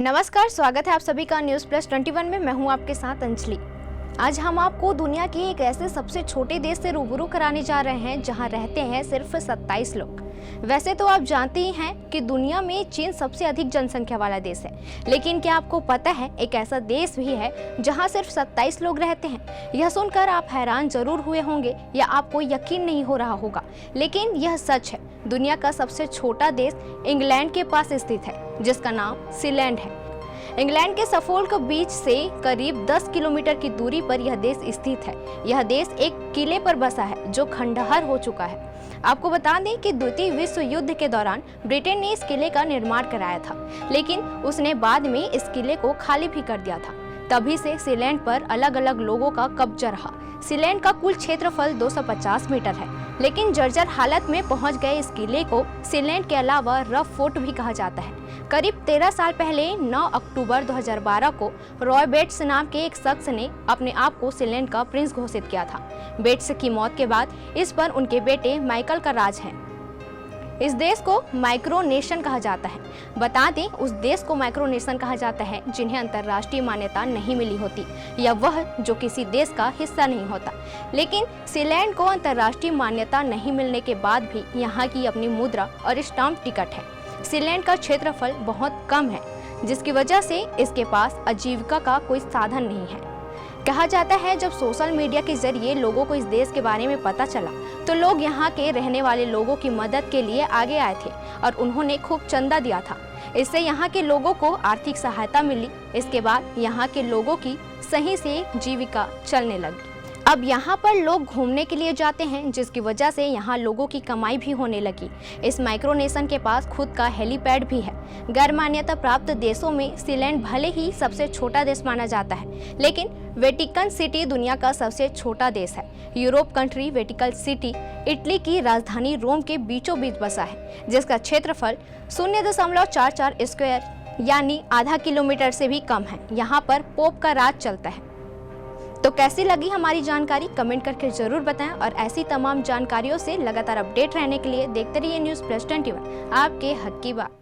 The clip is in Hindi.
नमस्कार, स्वागत है आप सभी का न्यूज़ प्लस 21 में। मैं हूं आपके साथ अंजलि। आज हम आपको दुनिया के एक ऐसे सबसे छोटे देश से रूबरू कराने जा रहे हैं जहां रहते हैं सिर्फ 27 लोग। वैसे तो आप जानते ही हैं कि दुनिया में चीन सबसे अधिक जनसंख्या वाला देश है, लेकिन क्या आपको पता है एक ऐसा देश भी है जहां सिर्फ 27 लोग रहते हैं। यह सुनकर आप हैरान जरूर हुए होंगे या आपको यकीन नहीं हो रहा होगा, लेकिन यह सच है। दुनिया का सबसे छोटा देश इंग्लैंड के पास स्थित है, जिसका नाम सीलैंड है। इंग्लैंड के सफोल्क बीच से करीब 10 किलोमीटर की दूरी पर यह देश स्थित है। यह देश एक किले पर बसा है जो खंडहर हो चुका है। आपको बता दें कि द्वितीय विश्व युद्ध के दौरान ब्रिटेन ने इस किले का निर्माण कराया था, लेकिन उसने बाद में इस किले को खाली भी कर दिया था। तभी से सीलैंड पर अलग अलग लोगों का कब्जा रहा। सीलैंड का कुल क्षेत्रफल 250 मीटर है, लेकिन जर्जर हालत में पहुंच गए इस किले को सीलैंड के अलावा रफ फोर्ट भी कहा जाता है। करीब 13 साल पहले 9 अक्टूबर 2012 को रॉय बेट्स नाम के एक शख्स ने अपने आप को सीलैंड का प्रिंस घोषित किया था। बेट्स की मौत के बाद इस पर उनके बेटे माइकल का राज है। इस देश को माइक्रोनेशन कहा जाता है। बता दें, उस देश को माइक्रोनेशन कहा जाता है जिन्हें अंतर्राष्ट्रीय मान्यता नहीं मिली होती, या वह जो किसी देश का हिस्सा नहीं होता। लेकिन सीलैंड को अंतर्राष्ट्रीय मान्यता नहीं मिलने के बाद भी यहाँ की अपनी मुद्रा और स्टाम्प टिकट है। सीलैंड का क्षेत्रफल बहुत कम है, जिसकी वजह से इसके पास आजीविका का कोई साधन नहीं है। कहा जाता है जब सोशल मीडिया के जरिए लोगों को इस देश के बारे में पता चला तो लोग यहाँ के रहने वाले लोगों की मदद के लिए आगे आए थे और उन्होंने खूब चंदा दिया था। इससे यहाँ के लोगों को आर्थिक सहायता मिली। इसके बाद यहाँ के लोगों की सही से जीविका चलने लगी। अब यहाँ पर लोग घूमने के लिए जाते हैं, जिसकी वजह से यहाँ लोगों की कमाई भी होने लगी। इस माइक्रोनेशन के पास खुद का हेलीपैड भी है। गैर मान्यता प्राप्त देशों में सीलैंड भले ही सबसे छोटा देश माना जाता है, लेकिन वेटिकन सिटी दुनिया का सबसे छोटा देश है। Europe country Vatican city Italy की राजधानी रोम के बीचों बीच बसा है, जिसका क्षेत्रफल 0.44 स्क्वायर यानी आधा किलोमीटर से भी कम है। यहाँ पर पोप का राज चलता है। तो कैसी लगी हमारी जानकारी, कमेंट करके जरूर बताएं और ऐसी तमाम जानकारियों से लगातार अपडेट रहने के लिए देखते रहिए न्यूज़ प्लस 21, आपके हक की बात।